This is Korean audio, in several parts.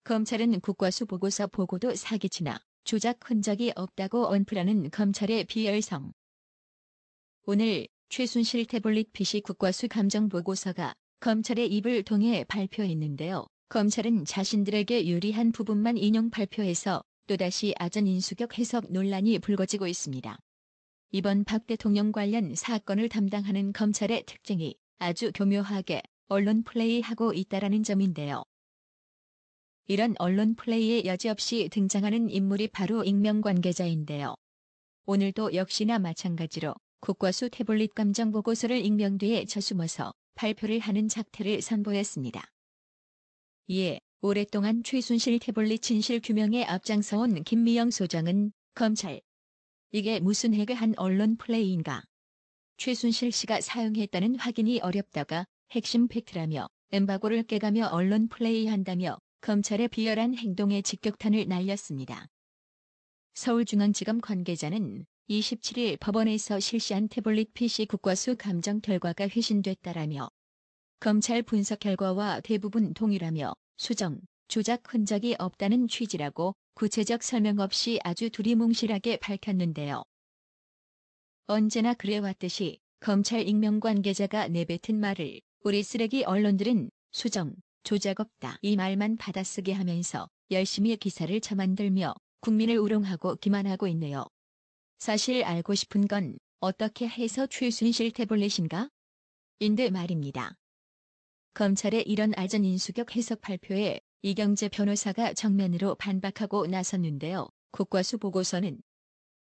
검찰은 국과수 보고서 보고도 사기치나 조작 흔적이 없다고 언플하는 검찰의 비열성. 오늘 최순실 태블릿 PC 국과수 감정보고서가 검찰의 입을 통해 발표했는데요. 검찰은 자신들에게 유리한 부분만 인용 발표해서 또다시 아전인수격 해석 논란이 불거지고 있습니다. 이번 박 대통령 관련 사건을 담당하는 검찰의 특징이 아주 교묘하게 언론 플레이하고 있다라는 점인데요. 이런 언론 플레이에 여지없이 등장하는 인물이 바로 익명 관계자인데요. 오늘도 역시나 마찬가지로 국과수 태블릿 감정보고서를 익명 뒤에 저숨어서 발표를 하는 작태를 선보였습니다. 이에 오랫동안 최순실 태블릿 진실 규명에 앞장서온 김미영 소장은 검찰, 이게 무슨 해괴한 언론 플레이인가? 최순실 씨가 사용했다는 확인이 어렵다가 핵심 팩트라며 엠바고를 깨가며 언론 플레이한다며 검찰의 비열한 행동에 직격탄을 날렸습니다. 서울중앙지검 관계자는 27일 법원에서 실시한 태블릿 PC 국과수 감정 결과가 회신됐다라며 검찰 분석 결과와 대부분 동일하며 수정, 조작 흔적이 없다는 취지라고 구체적 설명 없이 아주 두리뭉실하게 밝혔는데요. 언제나 그래왔듯이 검찰 익명 관계자가 내뱉은 말을 우리 쓰레기 언론들은 수정, 조작 없다 이 말만 받아쓰게 하면서 열심히 기사를 쳐만들며 국민을 우롱하고 기만하고 있네요. 사실 알고 싶은 건 어떻게 해서 최순실 태블릿인가? 인데 말입니다. 검찰의 이런 아전인수격 해석 발표에 이경재 변호사가 정면으로 반박하고 나섰는데요. 국과수 보고서는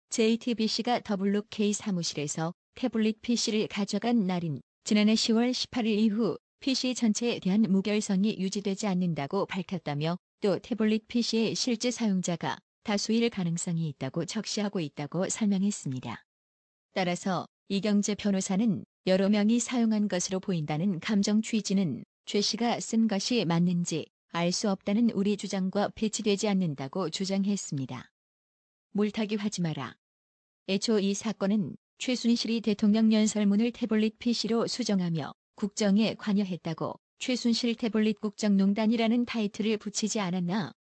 JTBC가 더블룩K 사무실에서 태블릿 PC를 가져간 날인 지난해 10월 18일 이후 PC 전체에 대한 무결성이 유지되지 않는다고 밝혔다며 또 태블릿 PC의 실제 사용자가 다수일 가능성이 있다고 적시하고 있다고 설명했습니다. 따라서 이경재 변호사는 여러 명이 사용한 것으로 보인다는 감정 취지는 최 씨가 쓴 것이 맞는지 알 수 없다는 우리 주장과 배치되지 않는다고 주장했습니다. 물타기 하지 마라. 애초 이 사건은 최순실이 대통령 연설문을 태블릿 PC로 수정하며 국정에 관여했다고 최순실 태블릿 국정농단이라는 타이틀을 붙이지 않았나?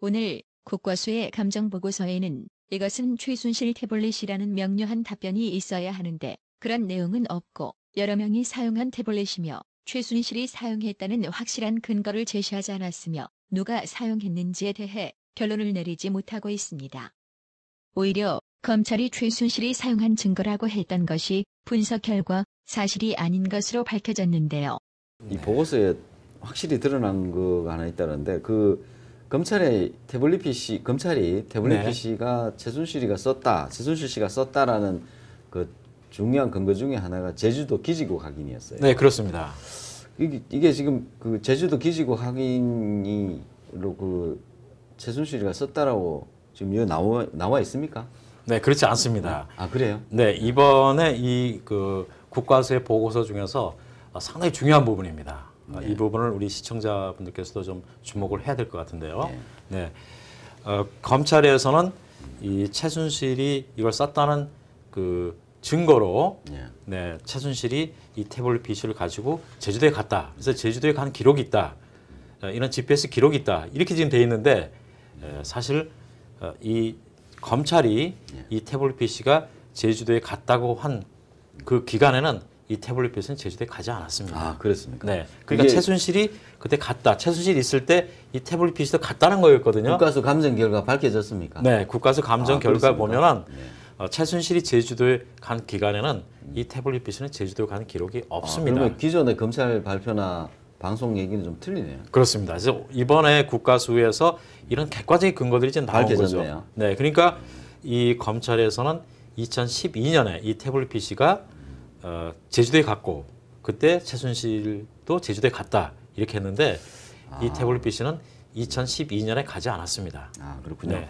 오늘 국과수의 감정보고서에는 이것은 최순실 태블릿이라는 명료한 답변이 있어야 하는데 그런 내용은 없고 여러 명이 사용한 태블릿이며 최순실이 사용했다는 확실한 근거를 제시하지 않았으며 누가 사용했는지에 대해 결론을 내리지 못하고 있습니다. 오히려 검찰이 최순실이 사용한 증거라고 했던 것이 분석 결과 사실이 아닌 것으로 밝혀졌는데요. 이 보고서에 확실히 드러난 거가 하나 있다는데 검찰이 태블릿 PC가 최순실 씨가 썼다라는 그 중요한 근거 중에 하나가 제주도 기지국 확인이었어요. 네, 그렇습니다. 이게 지금 그 제주도 기지국 확인으로 그 최순실이가 썼다라고 지금 이거 나와 있습니까? 네, 그렇지 않습니다. 아, 그래요? 네, 이번에 이 국과수의 보고서 중에서 상당히 중요한 부분입니다. 네. 이 부분을 우리 시청자분들께서도 좀 주목을 해야 될 것 같은데요. 네. 검찰에서는 이 최순실이 이걸 썼다는 그 증거로 네, 최순실이 이 태블릿 PC를 가지고 제주도에 갔다. 그래서 제주도에 간 기록이 있다. 이런 GPS 기록이 있다. 이렇게 지금 돼 있는데 사실 이 검찰이 이 태블릿 PC가 제주도에 갔다고 한 그 기간에는 이 태블릿 PC는 제주도에 가지 않았습니다. 아, 그렇습니까? 네. 그러니까 최순실이 그때 갔다. 최순실이 있을 때 이 태블릿 PC도 갔다는 거였거든요. 국과수 감정 결과 밝혀졌습니까? 네. 국과수 감정 결과 보면은 네. 최순실이 제주도에 간 기간에는 이 태블릿 PC는 제주도에 간 기록이 없습니다. 그러면 기존의 검찰 발표나 방송 얘기는 좀 틀리네요. 그렇습니다. 그래서 이번에 국과수에서 이런 객관적인 근거들이 지금 나온 거죠. 네. 그러니까 이 검찰에서는 2012년에 이 태블릿 PC가 제주도에 갔고 그때 최순실도 제주도에 갔다 이렇게 했는데 이 태블릿 PC는 2012년에 가지 않았습니다. 아, 그렇군요. 네.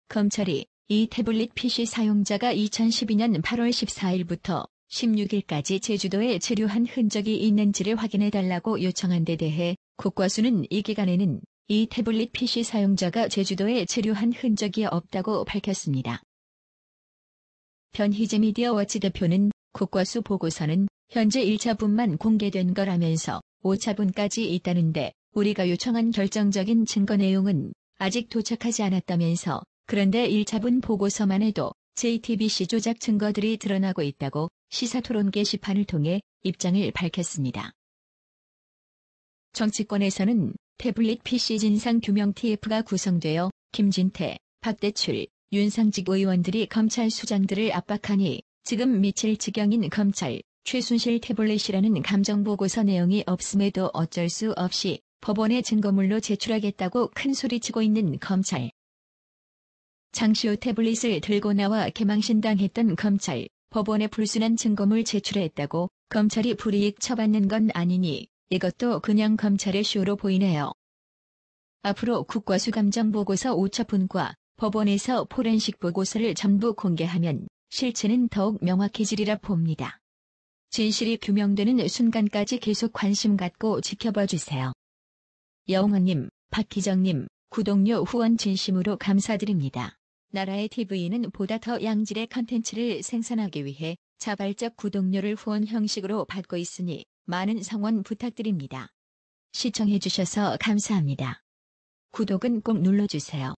검찰이 이 태블릿 PC 사용자가 2012년 8월 14일부터 16일까지 제주도에 체류한 흔적이 있는지를 확인해달라고 요청한 데 대해 국과수는 이 기간에는 이 태블릿 PC 사용자가 제주도에 체류한 흔적이 없다고 밝혔습니다. 변희재 미디어워치 대표는 국과수 보고서는 현재 1차분만 공개된 거라면서 5차분까지 있다는데 우리가 요청한 결정적인 증거 내용은 아직 도착하지 않았다면서 그런데 1차분 보고서만 해도 JTBC 조작 증거들이 드러나고 있다고 시사토론 게시판을 통해 입장을 밝혔습니다. 정치권에서는 태블릿 PC 진상 규명 TF가 구성되어 김진태, 박대출, 윤상직 의원들이 검찰 수장들을 압박하니 지금 미칠 지경인 검찰, 최순실 태블릿이라는 감정보고서 내용이 없음에도 어쩔 수 없이 법원에 증거물로 제출하겠다고 큰소리치고 있는 검찰. 장시호 태블릿을 들고 나와 개망신당했던 검찰, 법원에 불순한 증거물 제출했다고 검찰이 불이익 처받는 건 아니니 이것도 그냥 검찰의 쇼로 보이네요. 앞으로 국과수 감정보고서 5차분과 법원에서 포렌식 보고서를 전부 공개하면 실체는 더욱 명확해지리라 봅니다. 진실이 규명되는 순간까지 계속 관심 갖고 지켜봐 주세요. 여웅원님, 박희정님, 구독료 후원 진심으로 감사드립니다. 나라의 TV는 보다 더 양질의 컨텐츠를 생산하기 위해 자발적 구독료를 후원 형식으로 받고 있으니 많은 성원 부탁드립니다. 시청해주셔서 감사합니다. 구독은 꼭 눌러주세요.